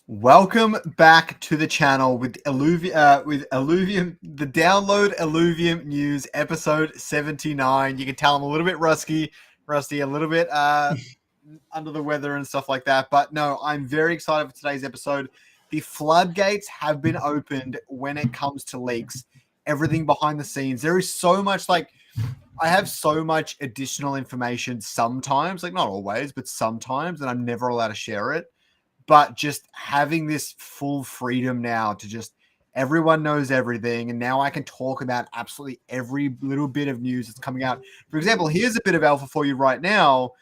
Welcome back to the channel with Illuvium, the Download Illuvium News, episode 79. You can tell I'm a little bit rusty, a little bit under the weather and stuff like that. But no, I'm very excited for today's episode. The floodgates have been opened when it comes to leaks, everything behind the scenes. There is so much, I have so much additional information sometimes, not always, but sometimes, and I'm never allowed to share it. But just having this full freedom now to just everyone knows everything. And now I can talk about absolutely every little bit of news that's coming out. For example, here's a bit of alpha for you right now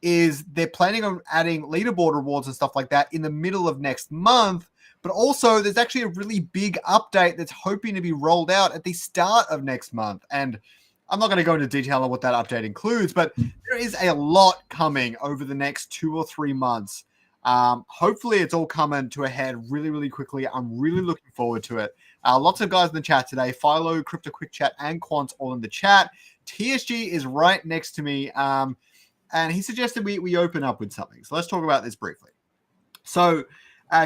is they're planning on adding leaderboard rewards and stuff like that in the middle of next month. But also there's actually a really big update that's hoping to be rolled out at the start of next month. And I'm not going to go into detail on what that update includes, but there is a lot coming over the next 2 or 3 months. Hopefully it's all coming to a head really, really quickly. I'm really looking forward to it. Lots of guys in the chat today. Philo, Crypto Quick Chat, and Quants all in the chat. TSG is right next to me. And he suggested we open up with something. So let's talk about this briefly. So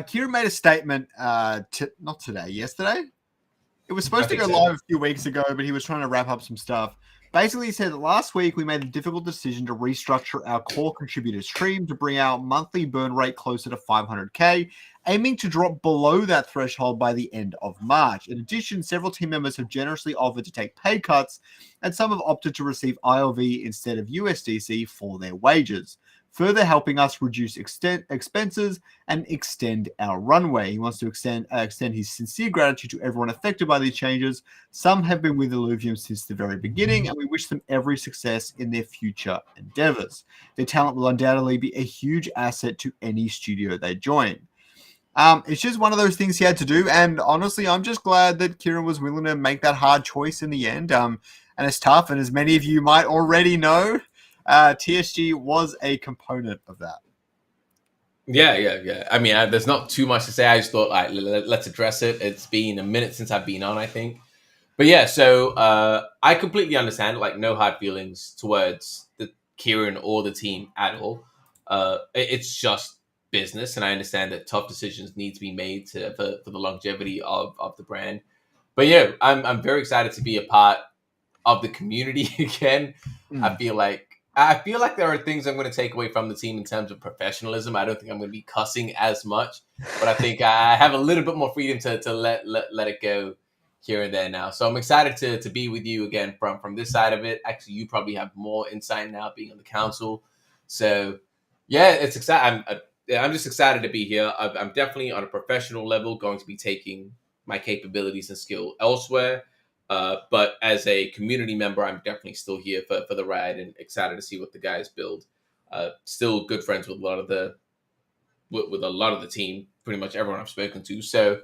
Kieran made a statement not today, yesterday. It was supposed to go live a few weeks ago, but he was trying to wrap up some stuff. Basically, he said that last week we made the difficult decision to restructure our core contributor stream to bring our monthly burn rate closer to 500K, aiming to drop below that threshold by the end of March. In addition, several team members have generously offered to take pay cuts, and some have opted to receive ILV instead of USDC for their wages, further helping us reduce expenses and extend our runway. He wants to extend his sincere gratitude to everyone affected by these changes. Some have been with Illuvium since the very beginning, and we wish them every success in their future endeavors. Their talent will undoubtedly be a huge asset to any studio they join. It's just one of those things he had to do, and honestly, I'm just glad that Kieran was willing to make that hard choice in the end. And it's tough, and as many of you might already know, TSG was a component of that. Yeah. I mean, there's not too much to say. I just thought, let's address it. It's been a minute since I've been on, I think. But yeah, so I completely understand, no hard feelings towards the Kieran or the team at all. It's just business, and I understand that tough decisions need to be made for the longevity of the brand. But yeah, I'm very excited to be a part of the community again. I feel like there are things I'm going to take away from the team in terms of professionalism. I don't think I'm going to be cussing as much, but I think I have a little bit more freedom to let it go here and there now. So I'm excited to be with you again from this side of it. Actually, you probably have more insight now being on the council. So yeah, it's exciting. I'm just excited to be here. I'm definitely on a professional level going to be taking my capabilities and skill elsewhere. But as a community member, I'm definitely still here for the ride and excited to see what the guys build. Still good friends with a lot of the team, pretty much everyone I've spoken to. So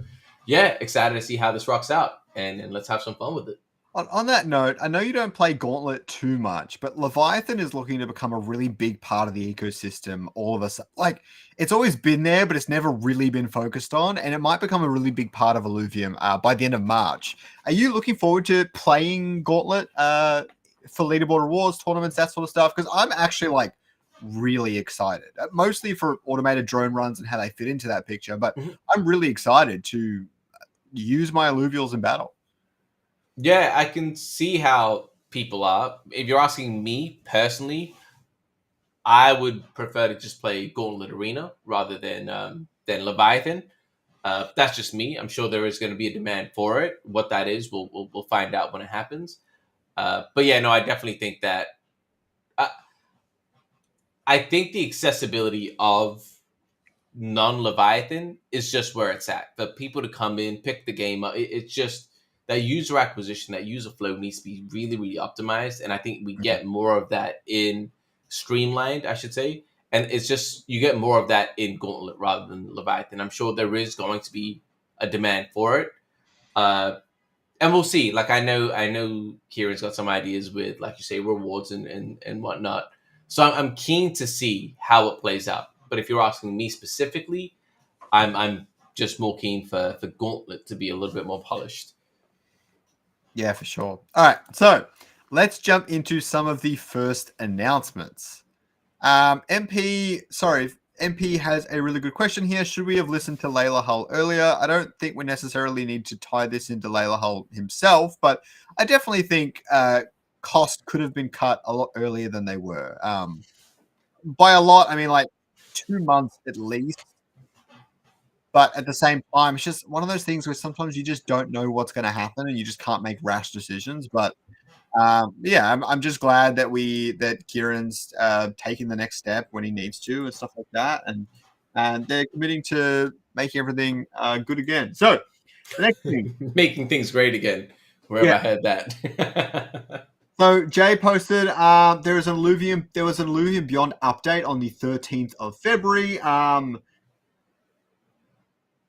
yeah, excited to see how this rocks out and let's have some fun with it. On that note, I know you don't play Gauntlet too much, but Leviathan is looking to become a really big part of the ecosystem. All of us, it's always been there, but it's never really been focused on, and it might become a really big part of Illuvium by the end of March. Are you looking forward to playing Gauntlet for leaderboard rewards, tournaments, that sort of stuff? Because I'm actually really excited, mostly for automated drone runs and how they fit into that picture. But I'm really excited to use my Illuvials in battle. Yeah, I can see how people are. If you're asking me personally, I would prefer to just play Gauntlet Arena rather than Leviathan. That's just me. I'm sure there is going to be a demand for it. What that is, we'll find out when it happens. But yeah, no, I definitely think that. I think the accessibility of non-Leviathan is just where it's at. For people to come in, pick the game up, it's just that user acquisition, that user flow needs to be really, really optimized. And I think we get more of that in streamlined, I should say. And it's just, you get more of that in Gauntlet rather than Leviathan. I'm sure there is going to be a demand for it. And we'll see. I know Kieran's got some ideas with, like you say, rewards and whatnot. So I'm keen to see how it plays out. But if you're asking me specifically, I'm just more keen for Gauntlet to be a little bit more polished. Yeah, for sure. All right, so let's jump into some of the first announcements. MP has a really good question here. Should we have listened to Layla Hull earlier? I don't think we necessarily need to tie this into Layla Hull himself, but I definitely think cost could have been cut a lot earlier than they were. By a lot, I mean like 2 months at least. But at the same time, it's just one of those things where sometimes you just don't know what's going to happen and you just can't make rash decisions. But yeah, I'm just glad that Kieran's taking the next step when he needs to and stuff like that, and they're committing to making everything good again. So the next thing, Making things great again. Where yeah. have I heard that? So Jay posted there was an Illuvium Beyond update on the 13th of February.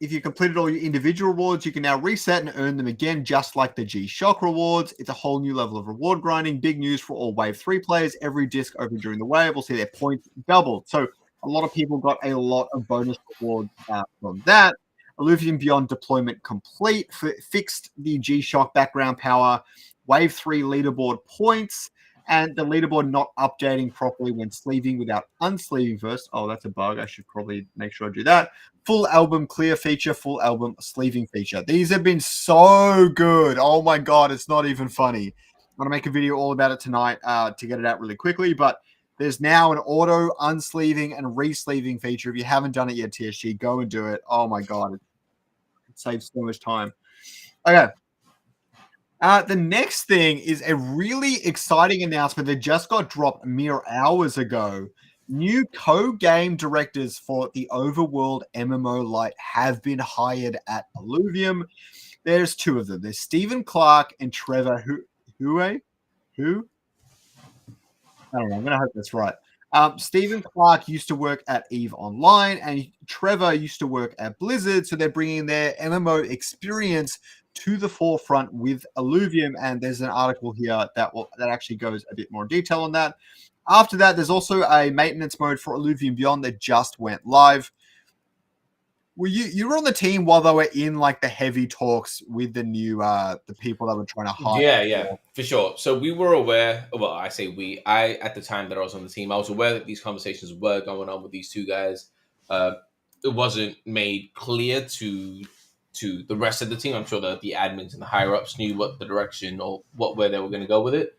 If you completed all your individual rewards, you can now reset and earn them again, just like the G-Shock rewards. It's a whole new level of reward grinding. Big news for all Wave 3 players. Every disc opened during the wave will see their points doubled. So a lot of people got a lot of bonus rewards from that. Illuvium Beyond deployment complete. Fixed the G-Shock background power. Wave 3 leaderboard points. And the leaderboard not updating properly when sleeving without unsleeving first. Oh, that's a bug. I should probably make sure I do that. Full album clear feature, full album sleeving feature. These have been so good. Oh my God, it's not even funny. I'm going to make a video all about it tonight to get it out really quickly, but there's now an auto unsleeving and re-sleeving feature. If you haven't done it yet, TSG, go and do it. Oh my God, it saves so much time. Okay. The next thing is a really exciting announcement that just got dropped mere hours ago. New co-game directors for the Overworld MMO-lite have been hired at Illuvium. There's 2 of them. There's Stephen Clark and Trevor Who? I don't know. I'm going to hope that's right. Stephen Clark used to work at EVE Online, and Trevor used to work at Blizzard, so they're bringing their MMO experience to the forefront with Illuvium, and there's an article here that actually goes a bit more detail on that. After that, there's also a maintenance mode for Illuvium Beyond that just went live. Were you were on the team while they were in like the heavy talks with the new the people that were trying to hire? Yeah, for sure. So we were aware. Well, I say we. I at the time that I was on the team, I was aware that these conversations were going on with these 2 guys. It wasn't made clear to the rest of the team. I'm sure that the admins and the higher ups knew what the direction or where they were going to go with it.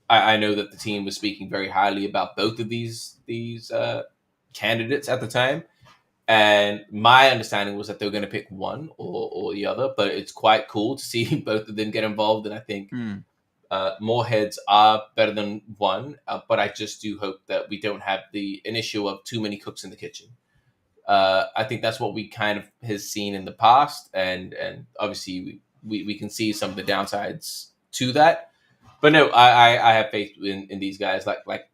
I know that the team was speaking very highly about both of these candidates at the time, and my understanding was that they were going to pick one or the other. But it's quite cool to see both of them get involved, and I think more heads are better than one. But I just do hope that we don't have an issue of too many cooks in the kitchen. I think that's what we kind of has seen in the past, and obviously we can see some of the downsides to that. But no, I have faith in these guys. Like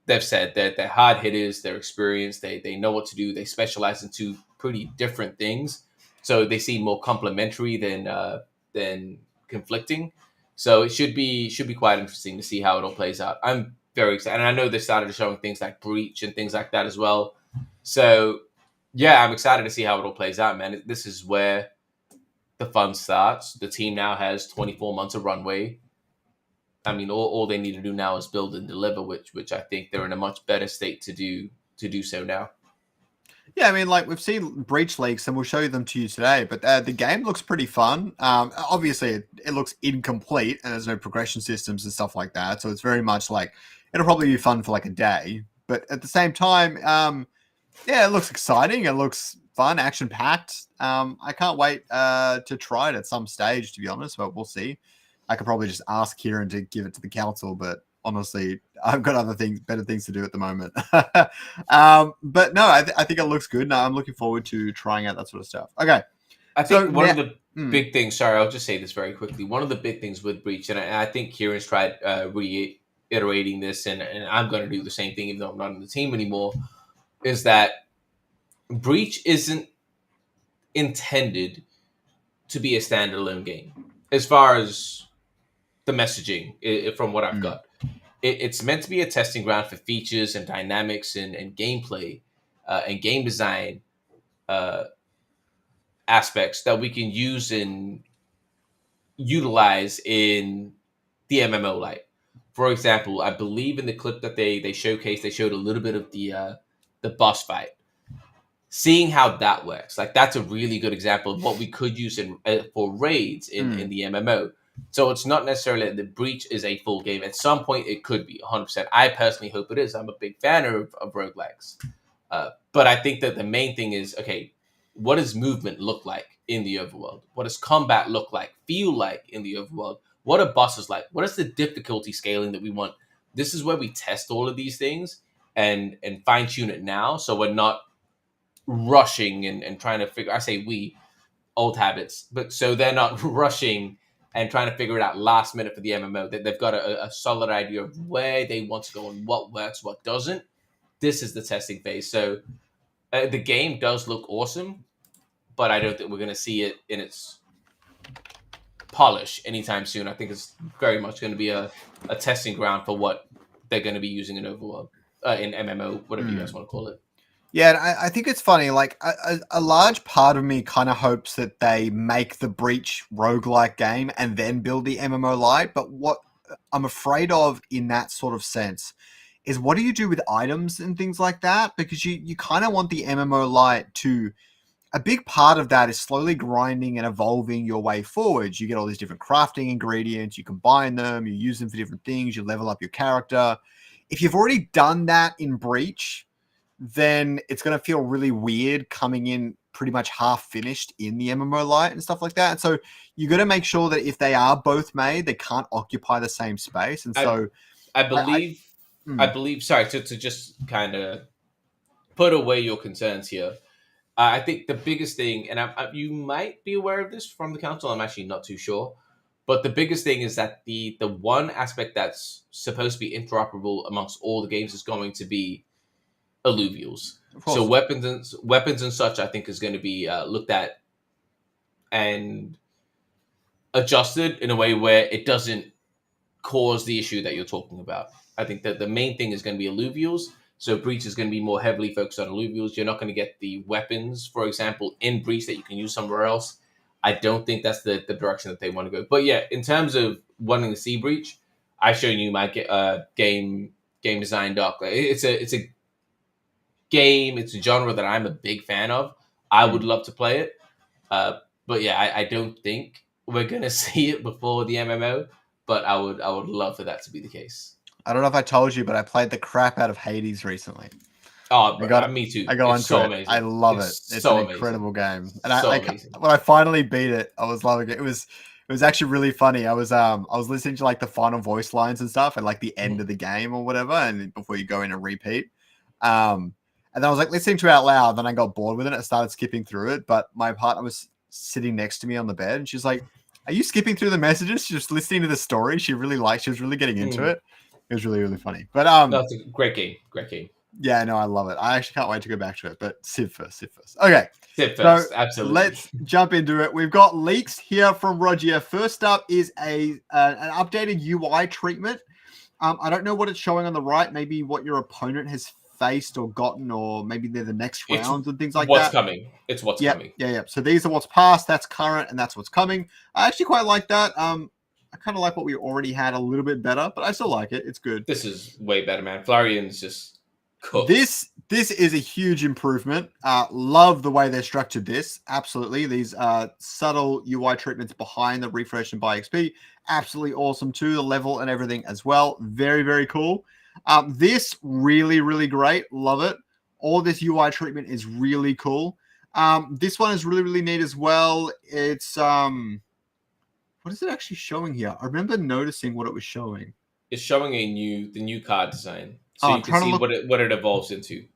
they've said, that they're hard hitters, they're experienced, they know what to do. They specialize in 2 pretty different things, so they seem more complementary than conflicting. So it should be quite interesting to see how it all plays out. I'm very excited, and I know they started showing things like Breach and things like that as well. So yeah, I'm excited to see how it all plays out, man. This is where the fun starts. The team now has 24 months of runway. I mean, all they need to do now is build and deliver, which I think they're in a much better state to do so now. Yeah, I mean, like we've seen breach leaks, and we'll show them to you today. But the game looks pretty fun. Obviously, it looks incomplete, and there's no progression systems and stuff like that. So it's very much like it'll probably be fun for like a day. But at the same time, yeah, it looks exciting. It looks fun, action packed. I can't wait to try it at some stage, to be honest. But we'll see. I could probably just ask Kieran to give it to the council, but honestly, I've got better things to do at the moment. But no, I think it looks good. No, I'm looking forward to trying out that sort of stuff. Okay. I think one of the big things, sorry, I'll just say this very quickly. One of the big things with Breach, and I think Kieran's tried reiterating this, and I'm going to do the same thing even though I'm not on the team anymore, is that Breach isn't intended to be a standalone game. As far as the messaging, from what I've got, it's meant to be a testing ground for features and dynamics and gameplay and game design aspects that we can use and utilize in the MMO-lite. For example, I believe in the clip that they showcased, they showed a little bit of the the boss fight. Seeing how that works, like that's a really good example of what we could use for raids in the MMO. So it's not necessarily that the Breach is a full game. At some point, it could be 100%. I personally hope it is. I'm a big fan of roguelikes. But I think that the main thing is, okay, what does movement look like in the overworld? What does combat look like, feel like in the overworld? What are bosses like? What is the difficulty scaling that we want? This is where we test all of these things and fine tune it now, so we're not rushing and trying to figure. I say we, old habits, but so they're not rushing and trying to figure it out last minute for the MMO. That they've got a solid idea of where they want to go and what works, what doesn't. This is the testing phase. So the game does look awesome, but I don't think we're going to see it in its polish anytime soon. I think it's very much going to be a testing ground for what they're going to be using in Overworld, in MMO, whatever you guys want to call it. Yeah, and I think it's funny, like a large part of me kind of hopes that they make the Breach roguelike game and then build the MMO-lite, but what I'm afraid of in that sort of sense is what do you do with items and things like that? Because you kind of want the MMO-lite to... A big part of that is slowly grinding and evolving your way forward. You get all these different crafting ingredients, you combine them, you use them for different things, you level up your character. If you've already done that in Breach, then it's going to feel really weird coming in pretty much half finished in the MMO-lite and stuff like that. And so you got to make sure that if they are both made, they can't occupy the same space. And so I believe, sorry, to just kind of put away your concerns here. I think the biggest thing, and you might be aware of this from the council, I'm actually not too sure, but the biggest thing is that the one aspect that's supposed to be interoperable amongst all the games is going to be alluvials. So weapons and such, I think, is going to be looked at and adjusted in a way where it doesn't cause the issue that you're talking about. I think that the main thing is going to be alluvials. So Breach is going to be more heavily focused on alluvials. You're not going to get the weapons, for example, in Breach that you can use somewhere else. I don't think that's the direction that they want to go. But yeah, in terms of wanting to see Breach, I've shown you my game design doc. It's a game, it's a genre that I'm a big fan of. I would love to play it. But yeah, I don't think we're going to see it before the MMO, but I would love for that to be the case. I don't know if I told you, but I played the crap out of Hades recently. Oh, me too. I got it's so onto it. Amazing. I love it. It's so an incredible game. And amazing. When I finally beat it, I was loving it. It was actually really funny. I was listening to like the final voice lines and stuff and like the end of the game or whatever, and before you go in and repeat. And then I was like listening to it out loud. Then I got bored with it. I started skipping through it. But my partner was sitting next to me on the bed, and she's like, "Are you skipping through the messages? She's just listening to the story." She was really getting into it. It was really, really funny. But that's a great game. Yeah, no, I love it. I actually can't wait to go back to it. But Civ first. Okay. Civ first, so absolutely. Let's jump into it. We've got leaks here from Roger. First up is an updated UI treatment. I don't know what it's showing on the right. Maybe what your opponent has faced or gotten, or maybe they're the next rounds and things like what's that. Coming. It's what's coming. Yeah. So these are what's past, that's current, and that's what's coming. I actually quite like that. I kind of like what we already had a little bit better, but I still like it. It's good. This is way better, man. Flarian's just cooked. This is a huge improvement. Love the way they structured this. Absolutely. These subtle UI treatments behind the refresh and buy XP. Absolutely awesome too. The level and everything as well. Very, very cool. This really, really great. Love it. All this UI treatment is really cool. This one is really, really neat as well. It's what is it actually showing here? I remember noticing what it was showing. It's showing the new card design, so you can see what it evolves into.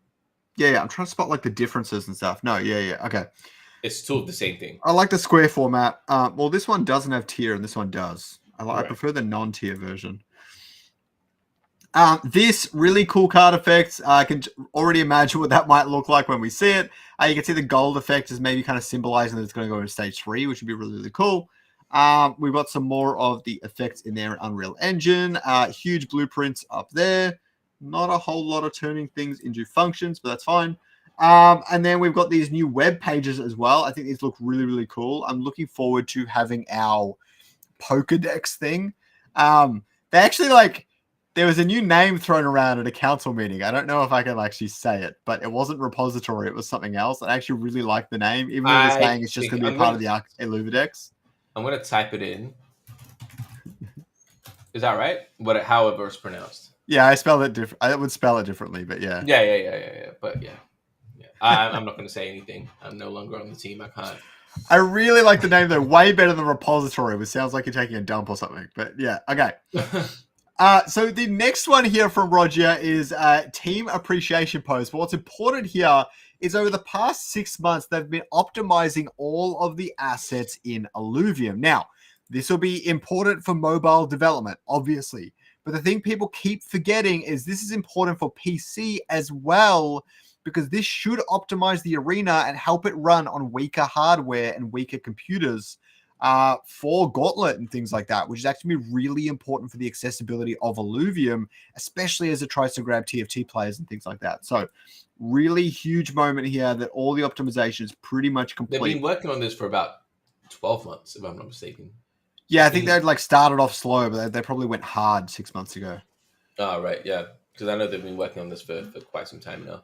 Yeah. I'm trying to spot like the differences and stuff. No, yeah. Okay. It's still the same thing. I like the square format. Well, this one doesn't have tier, and this one does. I prefer the non-tier version. This really cool card effect. I can already imagine what that might look like when we see it. You can see the gold effect is maybe kind of symbolizing that it's going to go into stage 3, which would be really, really cool. We've got some more of the effects in there in Unreal Engine. Huge blueprints up there. Not a whole lot of turning things into functions, but that's fine. And then we've got these new web pages as well. I think these look really, really cool. I'm looking forward to having our Pokedex thing. They actually there was a new name thrown around at a council meeting. I don't know if I can actually say it, but it wasn't repository. It was something else. I actually really like the name, even though they're saying it's just going to be a part of the Illuvidex. I'm going to type it in. Is that right? However it's pronounced. Yeah, I spelled it different. I would spell it differently, but yeah. Yeah. But yeah. I'm not going to say anything. I'm no longer on the team. I can't. I really like the name though. Way better than repository, which sounds like you're taking a dump or something. But yeah, okay. So the next one here from Roger is team appreciation post. But what's important here is over the past 6 months, they've been optimizing all of the assets in Illuvium. Now, this will be important for mobile development, obviously. But the thing people keep forgetting is this is important for PC as well, because this should optimize the arena and help it run on weaker hardware and weaker computers for Gauntlet and things like that, which is actually really important for the accessibility of Illuvium, especially as it tries to grab TFT players and things like that. So really huge moment here that all the optimization is pretty much complete. They've been working on this for about 12 months, if I'm not mistaken. Yeah, I think they'd like started off slow, but they probably went hard 6 months ago. Oh, right, yeah. Because I know they've been working on this for quite some time now.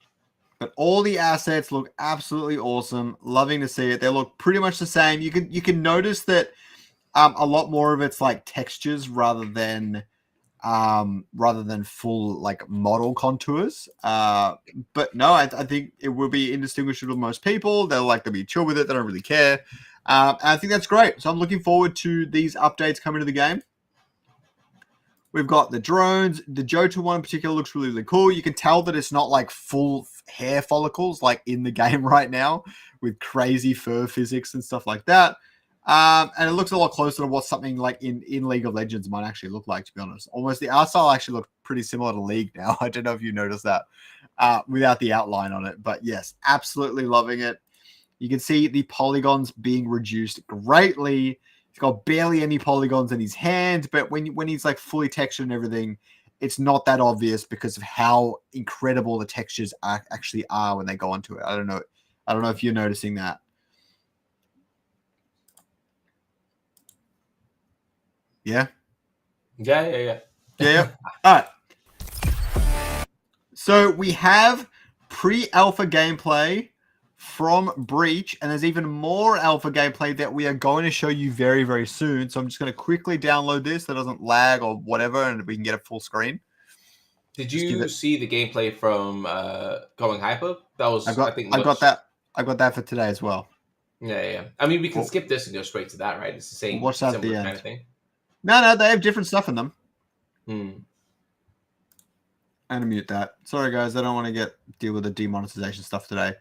But all the assets look absolutely awesome. Loving to see it. They look pretty much the same. You can notice that a lot more of it's like textures rather than full like model contours. But no, I think it will be indistinguishable to most people. They'll be chill with it. They don't really care. And I think that's great. So I'm looking forward to these updates coming to the game. We've got the drones. The Jota one in particular looks really, really cool. You can tell that it's not like full hair follicles like in the game right now with crazy fur physics and stuff like that. And it looks a lot closer to what something like in League of Legends might actually look like, to be honest. Almost the art style actually looks pretty similar to League now. I don't know if you noticed that without the outline on it. But yes, absolutely loving it. You can see the polygons being reduced greatly. He's got barely any polygons in his hand, but when he's like fully textured and everything, it's not that obvious because of how incredible the textures actually are when they go onto it. I don't know if you're noticing that. Yeah. Yeah. All right. So we have pre-alpha gameplay from Breach, and there's even more alpha gameplay that we are going to show you very, very soon. So I'm just going to quickly download this so it doesn't lag or whatever, and we can get a full screen. Did you see the gameplay from Going Hyper? That was I got that for today as well. Yeah. I mean, we can skip this and go straight to that, right? It's the same similar kind of thing. No, they have different stuff in them. I'm gonna mute that. Sorry, guys. I don't want to deal with the demonetization stuff today.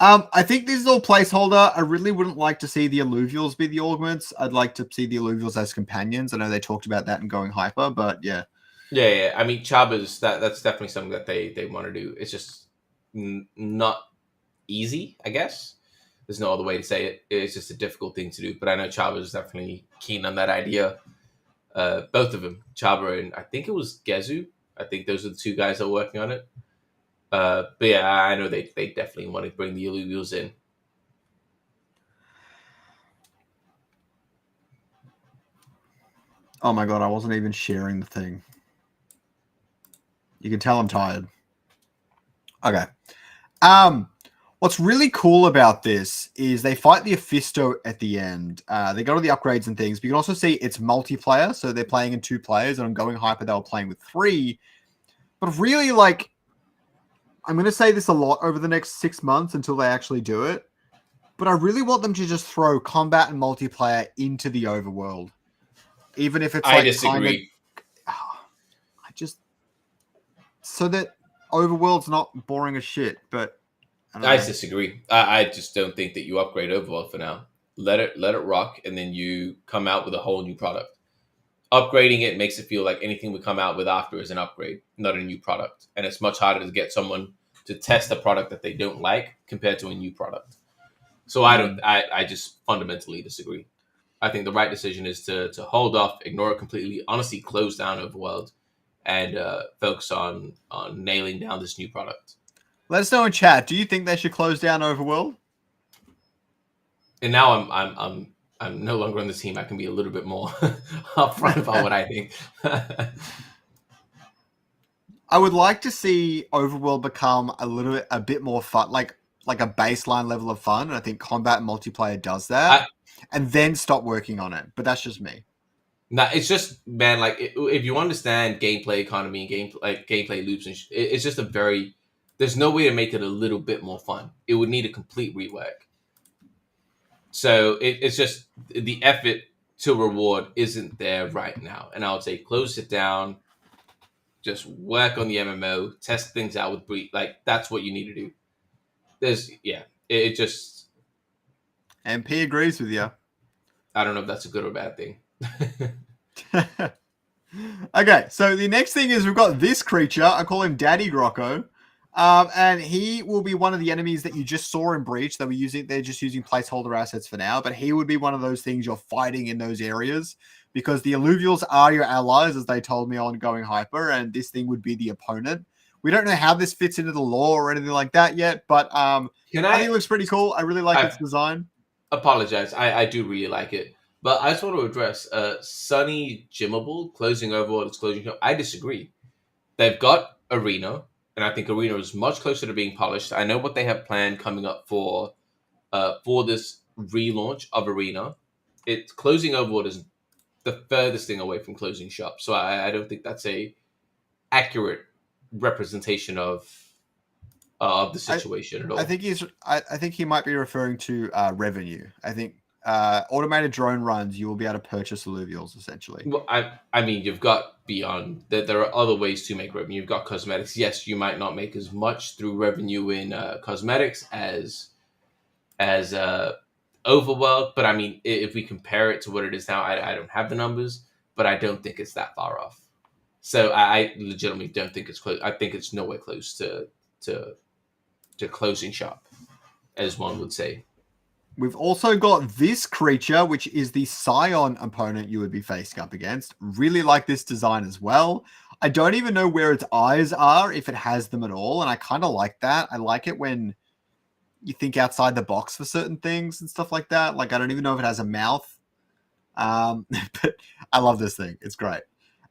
I think this is all placeholder. I really wouldn't like to see the Alluvials be the augments. I'd like to see the Alluvials as companions. I know they talked about that in Going Hyper, but yeah. Yeah. I mean, Chaba's that's definitely something that they want to do. It's just not easy, I guess. There's no other way to say it. It's just a difficult thing to do. But I know Chaba's definitely keen on that idea. Both of them, Chaba and I think it was Gezu. I think those are the two guys that are working on it. But yeah, I know they definitely want to bring the Illuvials in. Oh my god, I wasn't even sharing the thing. You can tell I'm tired. Okay. What's really cool about this is they fight the Ophisto at the end. They go to the upgrades and things, but you can also see it's multiplayer, so they're playing in 2 players, and on Going Hyper, they were playing with 3. But really, like, I'm going to say this a lot over the next 6 months until they actually do it, but I really want them to just throw combat and multiplayer into the overworld. Even if it's I disagree. So that overworld's not boring as shit, but I disagree. I just don't think that you upgrade Overworld for now. Let it rock, and then you come out with a whole new product. Upgrading it makes it feel like anything we come out with after is an upgrade, not a new product. And it's much harder to get someone to test a product that they don't like compared to a new product. So I just fundamentally disagree. I think the right decision is to hold off, ignore it completely, honestly close down Overworld, and focus on nailing down this new product. Let us know in chat. Do you think they should close down Overworld? And now I'm no longer on the team. I can be a little bit more upfront about what I think. I would like to see Overworld become a bit more fun, like a baseline level of fun. And I think combat and multiplayer does that, I and then stop working on it. But that's just me. Nah, it's just man, like if you understand gameplay economy and gameplay loops, and it's just a very. There's no way to make it a little bit more fun. It would need a complete rework. So it's just the effort to reward isn't there right now, and I would say close it down. Just work on the MMO, test things out with Breed. Like that's what you need to do. It just. MP agrees with you. I don't know if that's a good or bad thing. Okay, so the next thing is we've got this creature. I call him Daddy Grocko. And he will be one of the enemies that you just saw in Breach. They're just using placeholder assets for now, but he would be one of those things you're fighting in those areas because the Alluvials are your allies, as they told me on Going Hyper, and this thing would be the opponent. We don't know how this fits into the lore or anything like that yet, but I think it looks pretty cool. I really like its design. Apologize. I do really like it. But I just want to address Sunny Jimmable closing Overworld, its closing show. I disagree. They've got Arena, and I think Arena is much closer to being polished. I know what they have planned coming up for this relaunch of Arena. It's closing Overworld is the furthest thing away from closing shop. So I don't think that's a accurate representation of the situation at all. I think he might be referring to revenue. I think automated drone runs, you will be able to purchase alluvials essentially. Well, I mean, you've got Beyond. There are other ways to make revenue. You've got cosmetics. Yes, you might not make as much through revenue in cosmetics as Overworld, but I mean, if we compare it to what it is now, I don't have the numbers, but I don't think it's that far off. So I legitimately don't think it's close. I think it's nowhere close to closing shop, as one would say. We've also got this creature, which is the Scion opponent you would be facing up against. Really like this design as well. I don't even know where its eyes are, if it has them at all, and I kind of like that. I like it when you think outside the box for certain things and stuff like that. Like, I don't even know if it has a mouth. But I love this thing. It's great.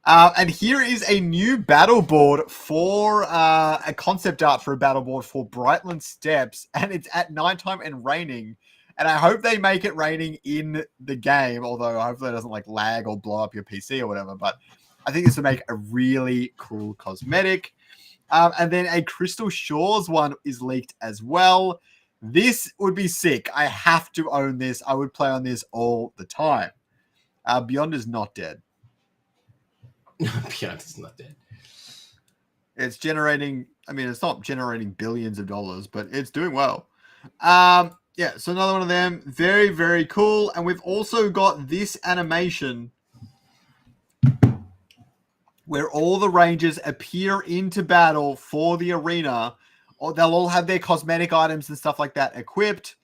And here is a new battle board for a concept art for a battle board for Brightland Steps, and it's at nighttime and raining. And I hope they make it raining in the game, although hopefully it doesn't like lag or blow up your PC or whatever. But I think this would make a really cool cosmetic. And then a Crystal Shores one is leaked as well. This would be sick. I have to own this. I would play on this all the time. Beyond is not dead. Beyond is not dead. It's generating, I mean, it's not generating billions of dollars, but it's doing well. Yeah, so another one of them. Very, very cool. And we've also got this animation where all the rangers appear into battle for the arena. Or they'll all have their cosmetic items and stuff like that equipped.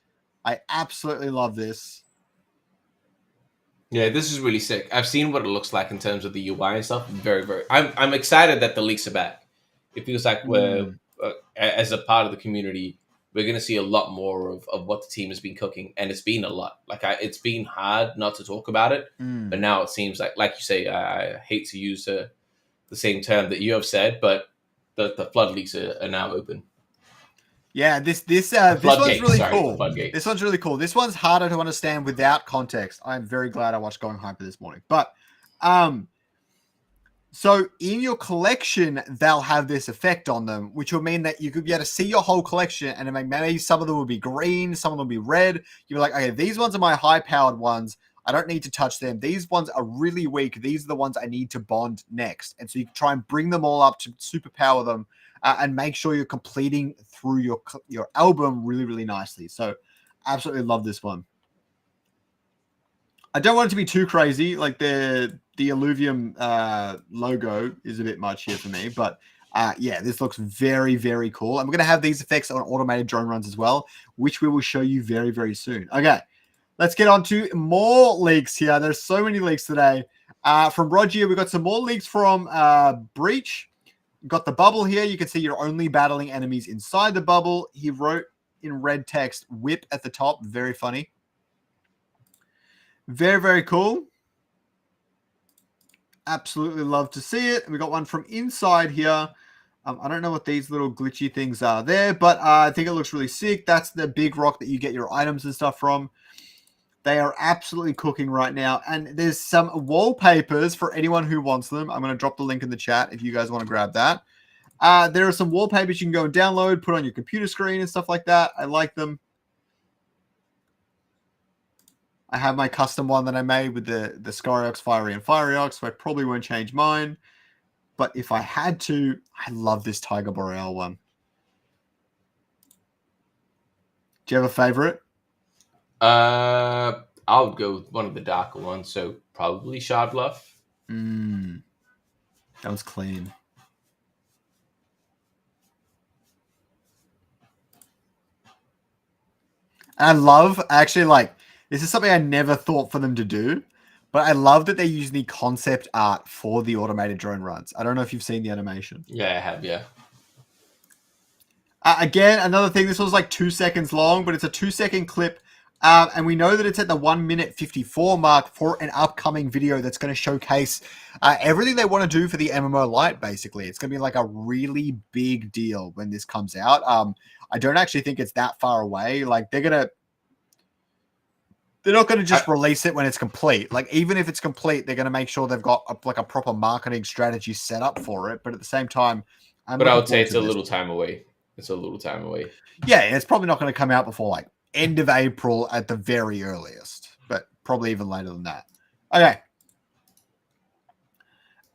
I absolutely love this. Yeah, this is really sick. I've seen what it looks like in terms of the UI and stuff. Very, very. I'm excited that the leaks are back. It feels like we're, as a part of the community, we're going to see a lot more of what the team has been cooking. And it's been a lot. It's been hard not to talk about it. But now it seems like you say, I hate to use the same term that you have said, but the floodgates are now open. Yeah, this one's really cool. This one's really cool. This one's harder to understand without context. I'm very glad I watched Going Hyper this morning. But so in your collection, they'll have this effect on them, which will mean that you could be able to see your whole collection, and maybe some of them will be green, some of them will be red. You're like, okay, these ones are my high-powered ones. I don't need to touch them. These ones are really weak. These are the ones I need to bond next. And so you can try and bring them all up to superpower them. And make sure you're completing through your album really, really nicely. So absolutely love this one. I don't want it to be too crazy. Like the Illuvium logo is a bit much here for me. But yeah, this looks very, very cool. And we're going to have these effects on automated drone runs as well, which we will show you very, very soon. Okay, let's get on to more leaks here. There's so many leaks today. From Roger, we've got some more leaks from Breach. Got the bubble here. You can see you're only battling enemies inside the bubble. He wrote in red text, whip at the top. Very funny. Very, very cool. Absolutely love to see it. And we got one from inside here. I don't know what these little glitchy things are there, but I think it looks really sick. That's the big rock that you get your items and stuff from. They are absolutely cooking right now. And there's some wallpapers for anyone who wants them. I'm going to drop the link in the chat if you guys want to grab that. There are some wallpapers you can go and download, put on your computer screen and stuff like that. I like them. I have my custom one that I made with the Scoriox, Fiery, and Firiox, so I probably won't change mine. But if I had to, I love this Tiger Boreal one. Do you have a favorite? I would go with one of the darker ones, so probably Shard Bluff. That was clean. And I love, actually, like, this is something I never thought for them to do, but I love that they use the concept art for the automated drone runs. I don't know if you've seen the animation. Yeah, I have, yeah. Again, another thing, this was like 2 seconds long, but it's a 2-second clip. And we know that it's at the 1 minute 54 mark for an upcoming video that's going to showcase everything they want to do for the MMO-lite, basically. It's going to be like a really big deal when this comes out. I don't actually think it's that far away. Like, they're not going to just release it when it's complete. Like, even if it's complete, they're going to make sure they've got a proper marketing strategy set up for it. But at the same time, I would say it's a little time away. It's a little time away. Yeah, it's probably not going to come out before like end of April at the very earliest, but probably even later than that. Okay.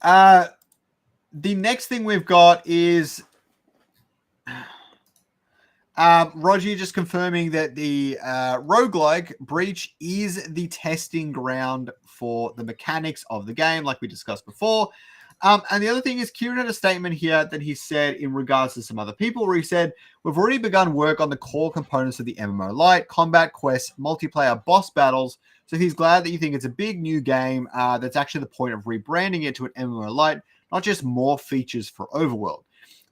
The next thing we've got is Roger just confirming that the roguelike breach is the testing ground for the mechanics of the game, like we discussed before. And the other thing is, Kieran had a statement here that he said in regards to some other people where he said, we've already begun work on the core components of the MMO-lite, combat quests, multiplayer boss battles. So he's glad that you think it's a big new game that's actually the point of rebranding it to an MMO-lite, not just more features for Overworld.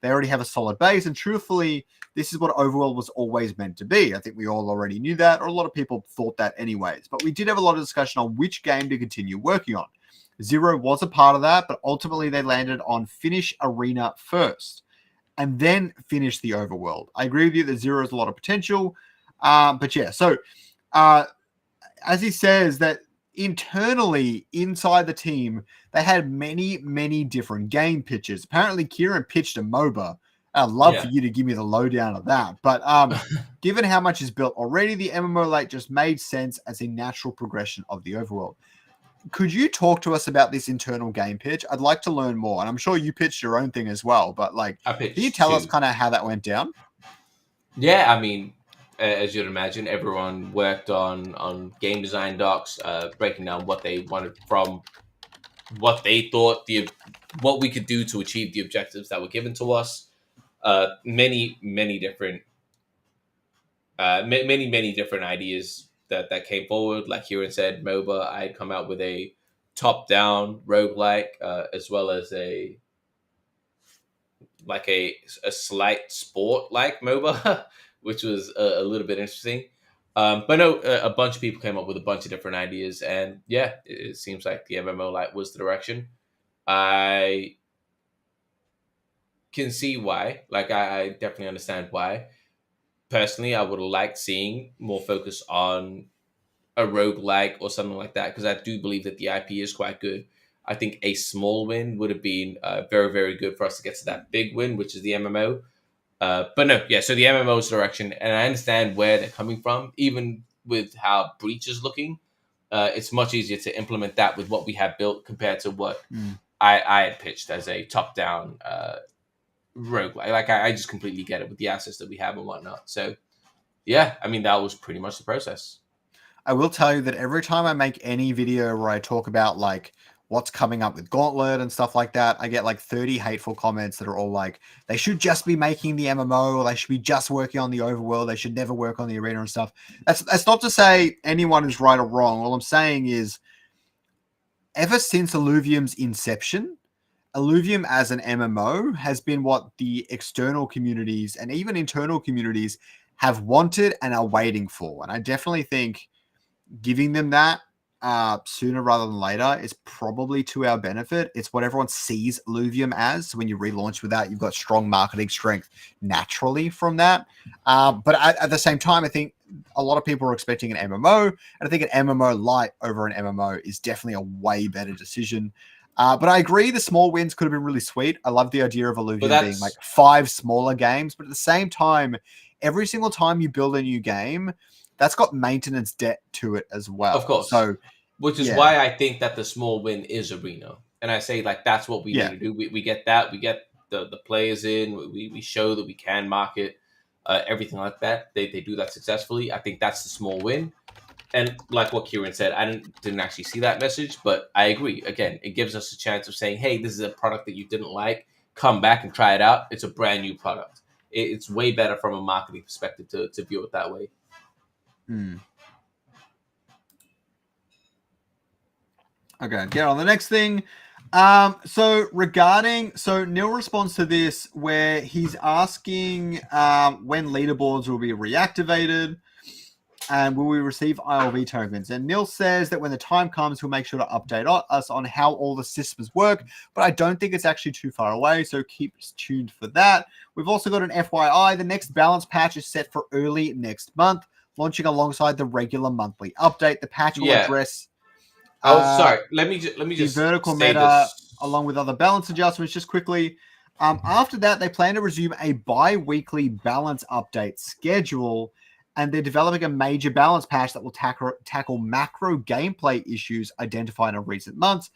They already have a solid base, and truthfully, this is what Overworld was always meant to be. I think we all already knew that, or a lot of people thought that anyways. But we did have a lot of discussion on which game to continue working on. Zero was a part of that, but ultimately they landed on finish Arena first and then finish the Overworld. I agree with you that Zero has a lot of potential. But yeah, so as he says that internally inside the team, they had many, many different game pitches. Apparently Kieran pitched a MOBA. I'd love for you to give me the lowdown of that. But given how much is built already, the MMO-lite just made sense as a natural progression of the Overworld. Could you talk to us about this internal game pitch? I'd like to learn more. And I'm sure you pitched your own thing as well. But like, can you tell us kind of how that went down? Yeah, I mean, as you'd imagine, everyone worked on game design docs, breaking down what they wanted from what they thought what we could do to achieve the objectives that were given to us. Many different ideas that came forward. Like Kieran said, MOBA. I had come out with a top-down roguelike, as well as a slight sport-like MOBA, which was a little bit interesting. But no, a bunch of people came up with a bunch of different ideas, and yeah, it seems like the MMO-lite was the direction. I can see why. Like, I definitely understand why. Personally, I would have liked seeing more focus on a roguelike or something like that, because I do believe that the IP is quite good. I think a small win would have been very, very good for us to get to that big win, which is the MMO. But no, yeah, so the MMO's direction, and I understand where they're coming from, even with how Breach is looking. It's much easier to implement that with what we have built compared to what I had pitched as a top-down roguelike. Like, I just completely get it with the assets that we have and whatnot. So, yeah, I mean, that was pretty much the process. I will tell you that every time I make any video where I talk about like what's coming up with Gauntlet and stuff like that, I get like 30 hateful comments that are all like, they should just be making the MMO, or they should be just working on the Overworld. They should never work on the arena and stuff. That's not to say anyone is right or wrong. All I'm saying is, ever since Illuvium's inception, Illuvium as an MMO has been what the external communities and even internal communities have wanted and are waiting for. And I definitely think giving them that sooner rather than later is probably to our benefit. It's what everyone sees Illuvium as. So when you relaunch with that, you've got strong marketing strength naturally from that. But at the same time, I think a lot of people are expecting an MMO, and I think an MMO-lite over an MMO is definitely a way better decision. But I agree the small wins could have been really sweet. I love the idea of Illuvium being like 5 smaller games, but at the same time, every single time you build a new game, that's got maintenance debt to it as well. Of course. So, which is why I think that the small win is Arena. And I say, like, that's what we need to do. We get that. We get the players in. We show that we can market, everything like that. They do that successfully. I think that's the small win. And like what Kieran said, I didn't actually see that message, but I agree. Again, it gives us a chance of saying, hey, this is a product that you didn't like. Come back and try it out. It's a brand new product. It's way better from a marketing perspective to view it that way. Okay, get on the next thing. So Neil responds to this where he's asking when leaderboards will be reactivated and will we receive ILV tokens. And Neil says that when the time comes, he'll make sure to update us on how all the systems work, but I don't think it's actually too far away, so keep tuned for that. We've also got an FYI. The next balance patch is set for early next month, launching alongside the regular monthly update. The patch will address sorry. Let me just the vertical meta along with other balance adjustments. Just quickly, after that, they plan to resume a bi-weekly balance update schedule, and they're developing a major balance patch that will tackle macro gameplay issues identified in recent months,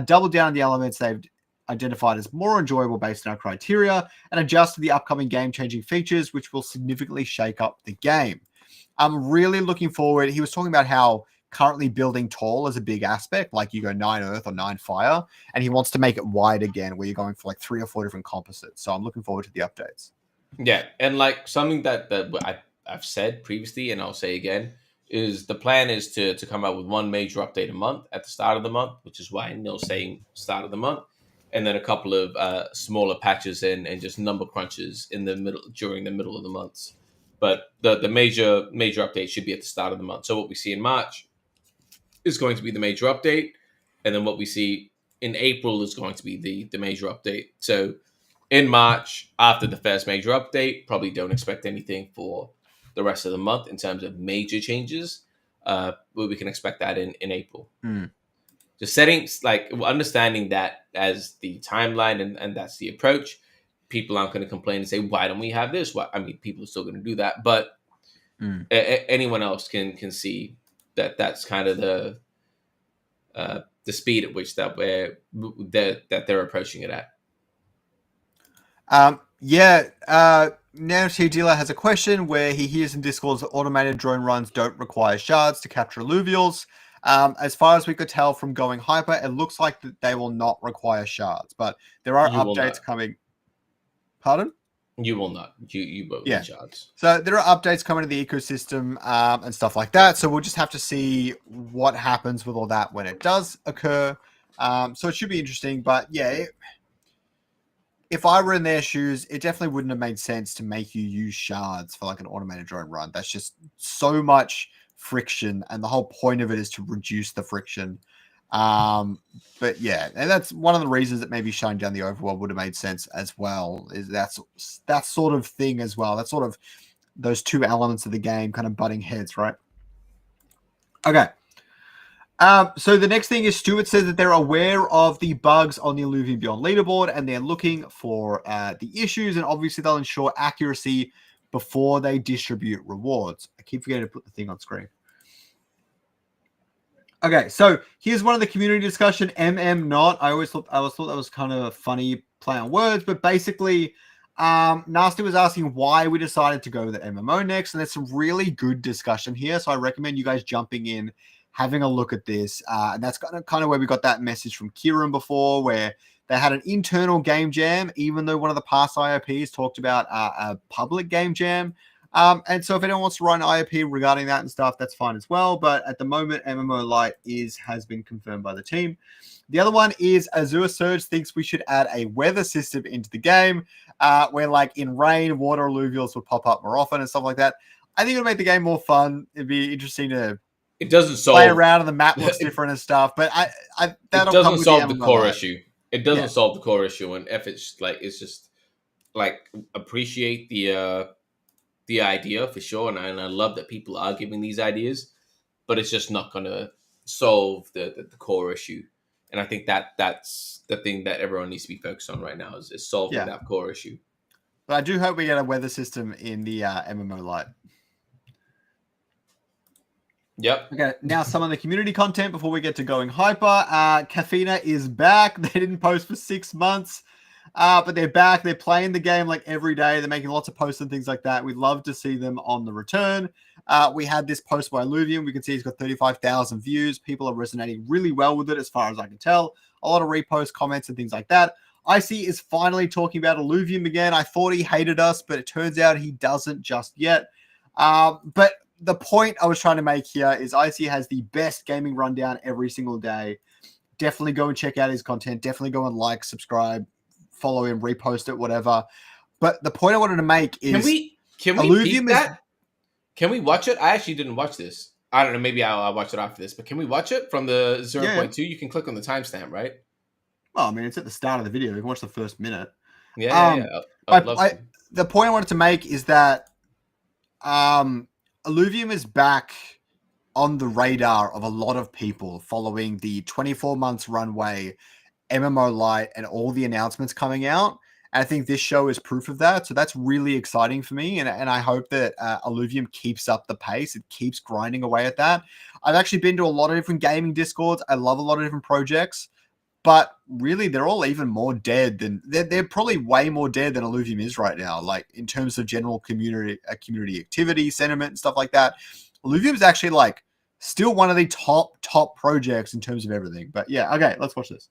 double down on the elements they've identified as more enjoyable based on our criteria, and adjust to the upcoming game-changing features, which will significantly shake up the game. I'm really looking forward. He was talking about how currently building tall is a big aspect, like you go 9 earth or 9 fire, and he wants to make it wide again, where you're going for like 3 or 4 different composites. So I'm looking forward to the updates. Yeah, and like something that I've said previously, and I'll say again, is the plan is to come out with one major update a month at the start of the month, which is why Neil's saying start of the month, and then a couple of smaller patches and just number crunches in the middle during the middle of the months. But the major update should be at the start of the month. So what we see in March is going to be the major update, and then what we see in April is going to be the major update. So in March, after the first major update, probably don't expect anything for the rest of the month in terms of major changes. But we can expect that in April. Just setting, like, understanding that as the timeline and that's the approach. People aren't going to complain and say, why don't we have this? Why? I mean, people are still going to do that, but anyone else can see that that's kind of the speed at which that they're approaching it at. Nanotee Dealer has a question where he hears in Discord that automated drone runs don't require shards to capture alluvials. As far as we could tell from going hyper, it looks like that they will not require shards, but there are updates coming. Pardon? You will not. You won't need shards. So there are updates coming to the ecosystem and stuff like that. So we'll just have to see what happens with all that when it does occur. So it should be interesting. But yeah, if I were in their shoes, it definitely wouldn't have made sense to make you use shards for like an automated drone run. That's just so much friction, and the whole point of it is to reduce the friction. But yeah, and that's one of the reasons that maybe shutting down the overworld would have made sense as well, is that sort of thing as well. That's sort of those two elements of the game kind of butting heads, right? Okay. So the next thing is Stuart says that they're aware of the bugs on the Illuvium Beyond leaderboard, and they're looking for the issues, and obviously they'll ensure accuracy before they distribute rewards. I keep forgetting to put the thing on screen. Okay, so here's one of the community discussion. Not. I always thought that was kind of a funny play on words, but basically, Nasty was asking why we decided to go with an MMO next, and there's some really good discussion here. So I recommend you guys jumping in, having a look at this. And that's kind of where we got that message from Kieran before, where they had an internal game jam, even though one of the past IOPs talked about a public game jam. And so if anyone wants to write an IOP regarding that and stuff, that's fine as well. But at the moment, MMO-lite has been confirmed by the team. The other one is Azure Surge thinks we should add a weather system into the game, where like in rain, water alluvials would pop up more often and stuff like that. I think it would make the game more fun. It'd be interesting to it doesn't play solve around and the map looks different and stuff. But it that'll come doesn't with the solve the MMO core Lite. issue. It doesn't solve the core issue, and if it's like it's just like appreciate the idea for sure, and I love that people are giving these ideas, but it's just not gonna solve the core issue. And I think that's the thing that everyone needs to be focused on right now is solving that core issue. But I do hope we get a weather system in the MMO Lite. Yep. Okay, now some of the community content before we get to going hyper. Cafina is back. They didn't post for 6 months, but they're back. They're playing the game like every day. They're making lots of posts and things like that. We'd love to see them on the return. We had this post by Illuvium. We can see he's got 35,000 views. People are resonating really well with it as far as I can tell. A lot of reposts, comments, and things like that. Icy is finally talking about Illuvium again. I thought he hated us, but it turns out he doesn't just yet. But the point I was trying to make here is Icy has the best gaming rundown every single day. Definitely go and check out his content. Definitely go and like, subscribe, follow him, repost it, whatever. But the point I wanted to make is can we Illuvium that? Can we watch it? I actually didn't watch this. I don't know. Maybe I'll watch it after this. But can we watch it from the 0.2? You can click on the timestamp, right? Well, I mean, it's at the start of the video. You can watch the first minute. Yeah. I'd love to. The point I wanted to make is that Illuvium is back on the radar of a lot of people following the 24 months runway, MMO-lite, and all the announcements coming out. And I think this show is proof of that. So that's really exciting for me. And I hope that Illuvium keeps up the pace. It keeps grinding away at that. I've actually been to a lot of different gaming Discords. I love a lot of different projects. But really, they're all even more dead than they're probably way more dead than Illuvium is right now. Like in terms of general community activity, sentiment, and stuff like that. Illuvium is actually like still one of the top projects in terms of everything. But yeah, okay, let's watch this.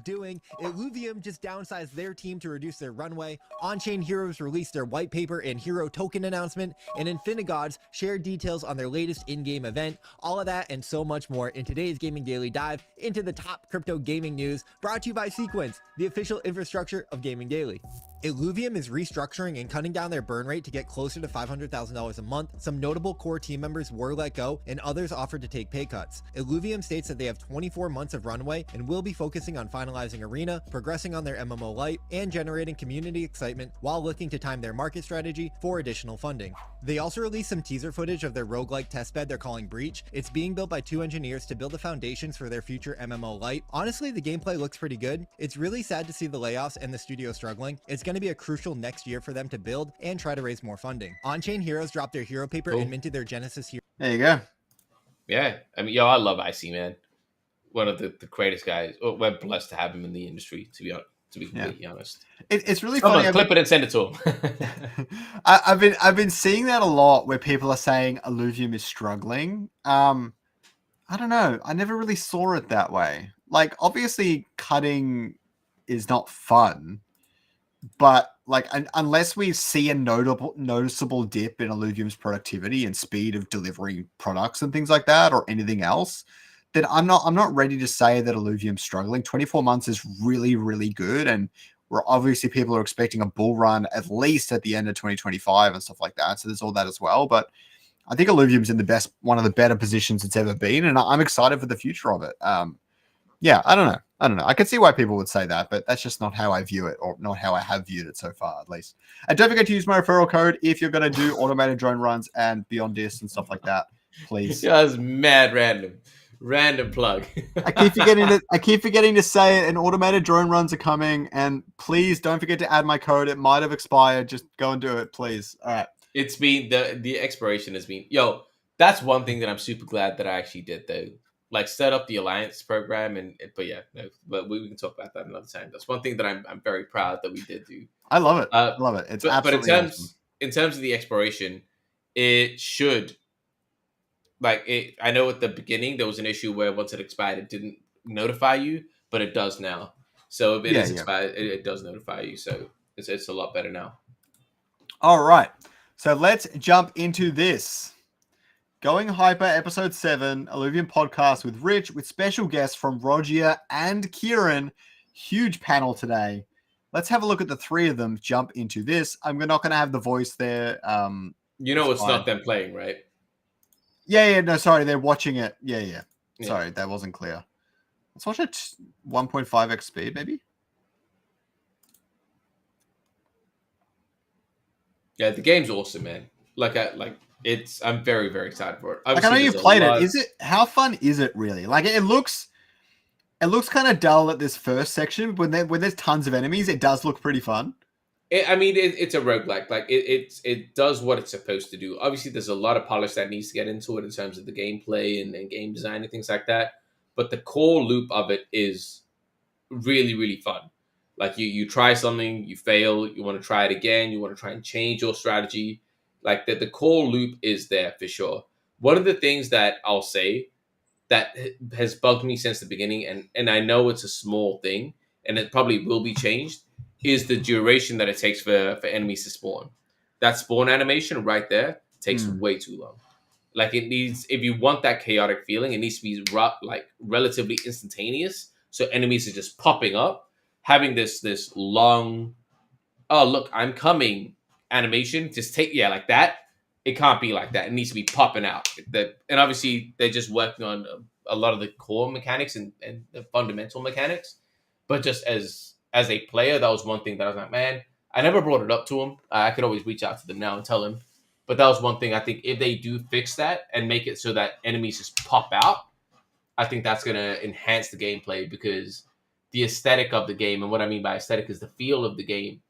Illuvium just downsized their team to reduce their runway. On-chain Heroes released their white paper and hero token announcement, and Infinigods shared details on their latest in-game event. All of that and so much more in today's Gaming Daily dive into the top crypto gaming news, brought to you by Sequence, the official infrastructure of Gaming Daily. Illuvium is restructuring and cutting down their burn rate to get closer to $500,000 a month. Some notable core team members were let go, and others offered to take pay cuts. Illuvium states that they have 24 months of runway and will be focusing on finalizing Arena, progressing on their MMO-lite, and generating community excitement while looking to time their market strategy for additional funding. They also released some teaser footage of their roguelike testbed they're calling Breach. It's being built by 2 engineers to build the foundations for their future MMO-lite. Honestly, the gameplay looks pretty good. It's really sad to see the layoffs and the studio struggling. It's going to be a crucial next year for them to build and try to raise more funding. On-chain Heroes dropped their hero paper and minted their Genesis hero. There you go. Yeah, I mean, I love Icy, man. One of the greatest guys. We're blessed to have him in the industry, to be completely honest. It's really funny. Clip it and send it to him. I've been seeing that a lot where people are saying Illuvium is struggling. I don't know. I never really saw it that way. Like, obviously, cutting is not fun, but like, unless we see a noticeable dip in Illuvium's productivity and speed of delivering products and things like that, or anything else, then I'm not ready to say that Illuvium's struggling. 24 months is really, really good, and we're obviously people are expecting a bull run at least at the end of 2025 and stuff like that. So there's all that as well. But I think Illuvium's in one of the better positions it's ever been, and I'm excited for the future of it. Yeah, I don't know. I can see why people would say that, but that's just not how I view it, or not how I have viewed it so far, at least. And don't forget to use my referral code if you're going to do automated drone runs and Beyond Disc and stuff like that, please. Yeah, that's mad random plug. I keep forgetting to say it, and automated drone runs are coming, and please don't forget to add my code. It might have expired. Just go and do it, please. All right. It's been the expiration has been that's one thing that I'm super glad that I actually did, though. Like, set up the Alliance program, but we can talk about that another time. That's one thing that I'm very proud that we did do. I love it. I love it. It's absolutely awesome. In terms of the expiration, it should, I know at the beginning there was an issue where once it expired, it didn't notify you, but it does now. So if it is expired, it does notify you. So it's a lot better now. All right. So let's jump into this. Going Hyper, Episode 7, Illuvium Podcast with Rich, with special guests from Roger and Kieran. Huge panel today. Let's have a look at the three of them jump into this. I'm not going to have the voice there. It's not them playing, right? Yeah. No, sorry, they're watching it. Yeah. Yeah. Sorry, that wasn't clear. Let's watch it 1.5x speed, maybe. Yeah, the game's awesome, man. I'm very, very excited for it. Like, I know Obviously, you've there's a played it. lot. Is it? How fun is it really? Like, it looks kind of dull at this first section. When there's tons of enemies, it does look pretty fun. It's a roguelike. It does what it's supposed to do. Obviously, there's a lot of polish that needs to get into it in terms of the gameplay and game design and things like that. But the core loop of it is really, really fun. Like you try something, you fail, you want to try it again, you want to try and change your strategy. Like the core loop is there for sure. One of the things that I'll say that has bugged me since the beginning, and I know it's a small thing, and it probably will be changed, is the duration that it takes for enemies to spawn. That spawn animation right there takes way too long. Like it needs, if you want that chaotic feeling, it needs to be relatively instantaneous. So enemies are just popping up, having this long, oh look, I'm coming animation. Just like that. It can't be like that. It needs to be popping out. And obviously they're just working on a lot of the core mechanics and the fundamental mechanics. But just as a player, that was one thing that I was like, man, I never brought it up to him. I could always reach out to them now and tell him. But that was one thing I think if they do fix that and make it so that enemies just pop out, I think that's going to enhance the gameplay because the aesthetic of the game, and what I mean by aesthetic is the feel of the game,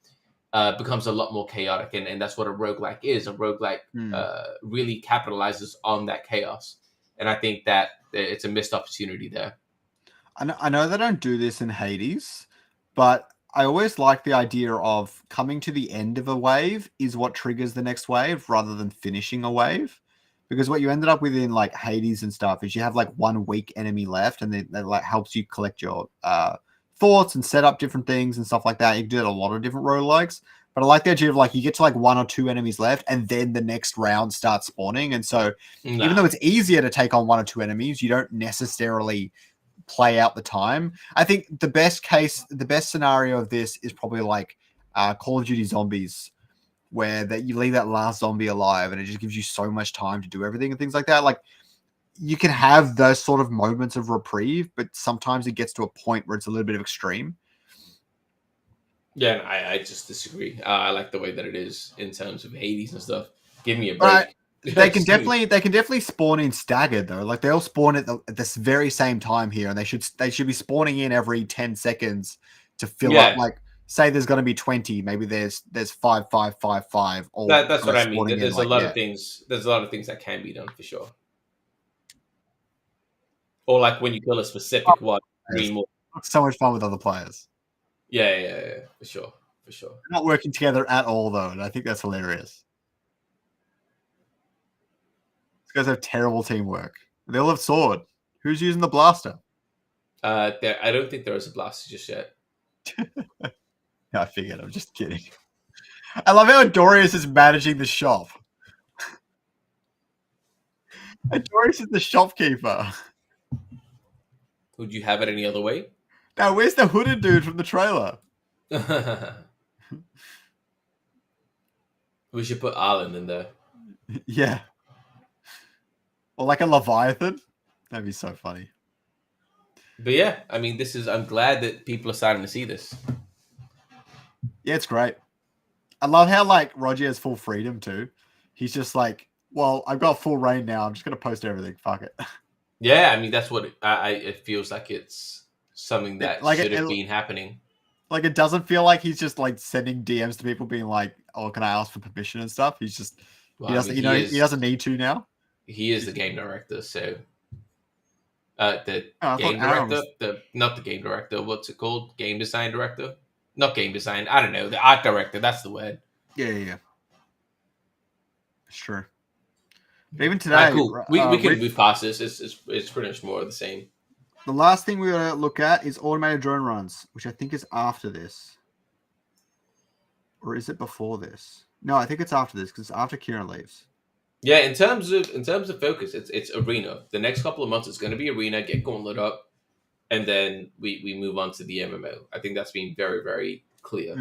becomes a lot more chaotic. And that's what a roguelike is. A roguelike really capitalizes on that chaos. And I think that it's a missed opportunity there. I know they don't do this in Hades, but I always like the idea of coming to the end of a wave is what triggers the next wave rather than finishing a wave. Because what you ended up with in like Hades and stuff is you have like one weak enemy left, and that like helps you collect your thoughts and set up different things and stuff like that. You can do that a lot of different roguelikes. But I like the idea of like you get to like one or two enemies left, and then the next round starts spawning. And so even though it's easier to take on one or two enemies, you don't necessarily play out the time. I think the best scenario of this is probably like Call of Duty Zombies, where that you leave that last zombie alive and it just gives you so much time to do everything and things like that. Like you can have those sort of moments of reprieve, but sometimes it gets to a point where it's a little bit of extreme. Yeah, I just disagree. I like the way that it is in terms of Hades and stuff. Give me a break. They can definitely spawn in staggered though. Like they all spawn at this very same time here, and they should be spawning in every 10 seconds to fill up. Like say there's going to be 20, maybe there's 5, 5, 5, 5. All that's what I mean. There's a lot of things. There's a lot of things that can be done for sure. Or like when you kill a specific one, 3 more. It's so much fun with other players. Yeah, for sure. They're not working together at all though, and I think that's hilarious. These guys have terrible teamwork. They all have sword. Who's using the blaster? I don't think there is a blaster just yet. I figured. I'm just kidding. I love how Dorius is managing the shop. Dorius is the shopkeeper. Would you have it any other way? Now, where's the hooded dude from the trailer? We should put Arlen in there. Yeah. Or like a Leviathan. That'd be so funny. But yeah, I mean, I'm glad that people are starting to see this. Yeah, it's great. I love how like Roger has full freedom too. He's just like, well, I've got full reign now. I'm just going to post everything. Fuck it. Yeah, I mean, that's what it feels like. It's something that should have been happening. Like, it doesn't feel like he's just like sending DMs to people being like, oh, can I ask for permission and stuff? He's just, he doesn't need to now. He is the game director, so not the game director. What's it called? Game design director? Not game design. I don't know. The art director. That's the word. Yeah. Sure. But even today, cool. We can move past this. It's pretty much more of the same. The last thing we're going to look at is automated drone runs, which I think is after this. Or is it before this? No, I think it's after this because it's after Kieran leaves. Yeah, in terms of focus, it's arena. The next couple of months is going to be arena, get gauntlet up, and then we move on to the MMO. I think that's been very, very clear.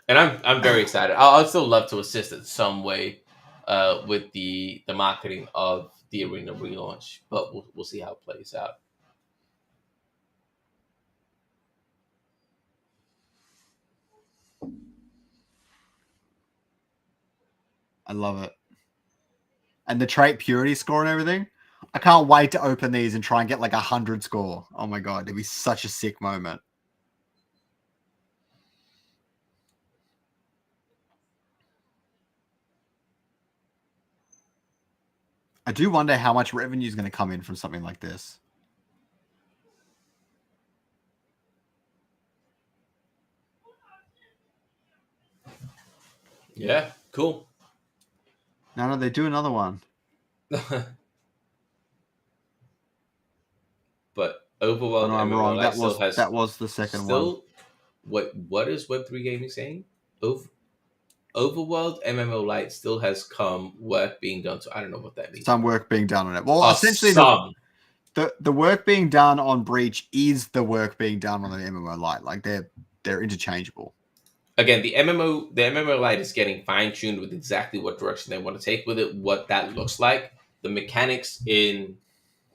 And I'm very excited. I'd still love to assist in some way. with the marketing of the arena relaunch, but we'll see how it plays out. I love it. And the trait purity score and everything. I can't wait to open these and try and get like 100 score. Oh my god, it'd be such a sick moment. I do wonder how much revenue is going to come in from something like this. Yeah, cool. No, they do another one. But Overworld I'm MMO wrong. Lite still has That was the second one. What is Web3 Gaming saying? Overworld MMO-lite still has work being done. So I don't know what that means. Some work being done on it. Well, essentially, the work being done on Breach is the work being done on the MMO-lite. Like they're interchangeable. Again, the MMO-lite is getting fine-tuned with exactly what direction they want to take with it, what that looks like. The mechanics in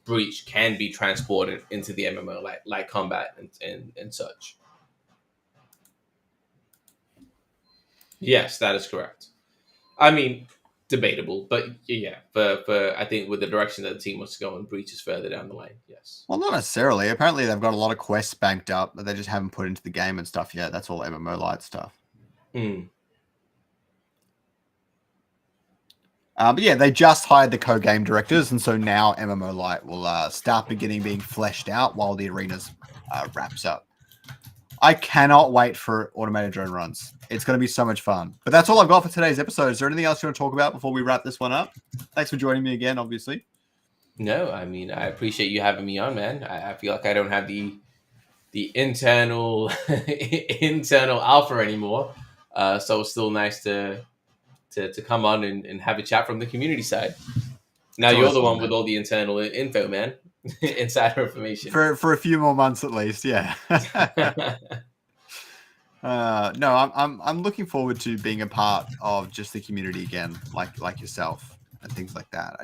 Breach can be transported into the MMO-lite, like combat and such. Yes, that is correct. I mean, debatable, but yeah, for I think with the direction that the team wants to go, and Breach is further down the line. Yes. Well, not necessarily. Apparently, they've got a lot of quests banked up that they just haven't put into the game and stuff yet. That's all MMO-lite stuff. But yeah, they just hired the co-game directors, and so now MMO-lite will start being fleshed out while the arenas wraps up. I cannot wait for automated drone runs. It's going to be so much fun. But that's all I've got for today's episode. Is there anything else you want to talk about before we wrap this one up? Thanks for joining me again, obviously. No, I mean, I appreciate you having me on, man. I feel like I don't have the internal alpha anymore. So it's still nice to come on and have a chat from the community side. Now you're the one with all the internal info, man. Insider information. For a few more months at least, yeah. No, I'm looking forward to being a part of just the community again, like yourself and things like that.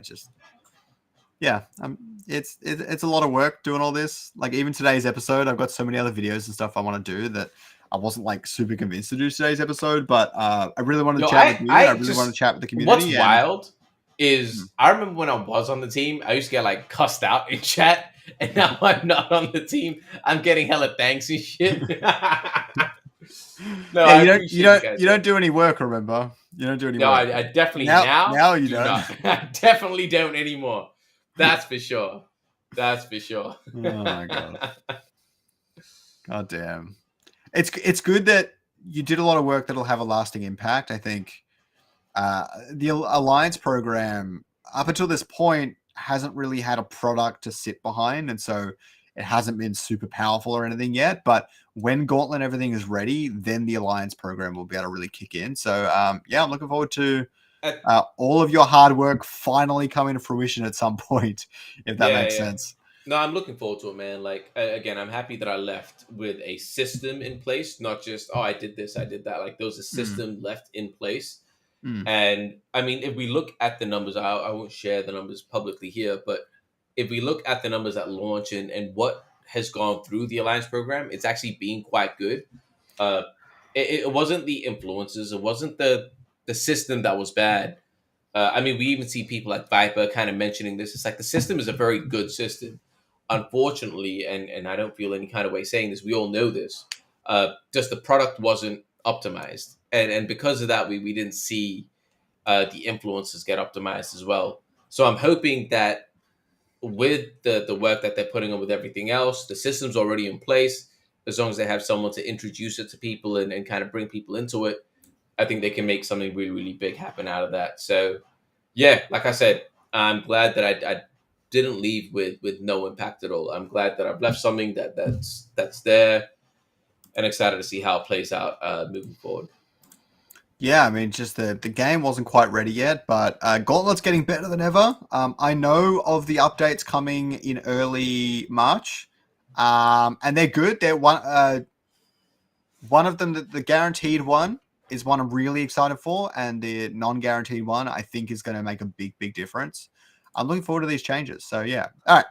It's a lot of work doing all this. Like even today's episode, I've got so many other videos and stuff I want to do that I wasn't like super convinced to do today's episode, but I really wanted to chat with you. I really want to chat with the community. What's wild is I remember when I was on the team, I used to get like cussed out in chat, and now I'm not on the team. I'm getting hella thanks and shit. No, yeah, you don't do any work. Remember, you don't do any work. No, I definitely now you don't. I definitely don't anymore. That's for sure. That's for sure. Oh my god. God damn. It's good that you did a lot of work that'll have a lasting impact. I think the Alliance program up until this point hasn't really had a product to sit behind, and so it hasn't been super powerful or anything yet. But when Gauntlet and everything is ready, then the Alliance program will be able to really kick in. So yeah, I'm looking forward to all of your hard work finally coming to fruition at some point, if that makes sense. No, I'm looking forward to it, man. Like, again, I'm happy that I left with a system in place, not just, oh, I did this, I did that. Like, there was a system left in place. And, I mean, if we look at the numbers, I won't share the numbers publicly here, but if we look at the numbers at launch and what has gone through the Alliance program, it's actually been quite good. It wasn't the influences. It wasn't the system that was bad. I mean, we even see people like Viper kind of mentioning this. It's like the system is a very good system. Unfortunately, and I don't feel any kind of way saying this, we all know this, just the product wasn't optimized. And because of that, we didn't see the influences get optimized as well. So I'm hoping that with the work that they're putting on with everything else, the system's already in place. As long as they have someone to introduce it to people and kind of bring people into it, I think they can make something really, really big happen out of that. So, yeah, like I said, I'm glad that I didn't leave with no impact at all. I'm glad that I've left something that's there, and excited to see how it plays out moving forward. Yeah, I mean, just the game wasn't quite ready yet, but Gauntlet's getting better than ever. I know of the updates coming in early March, and they're good. They're one of them, the guaranteed one, is one I'm really excited for, and the non-guaranteed one I think is going to make a big difference. I'm looking forward to these changes. So yeah. All right.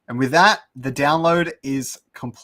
And with that, the download is complete.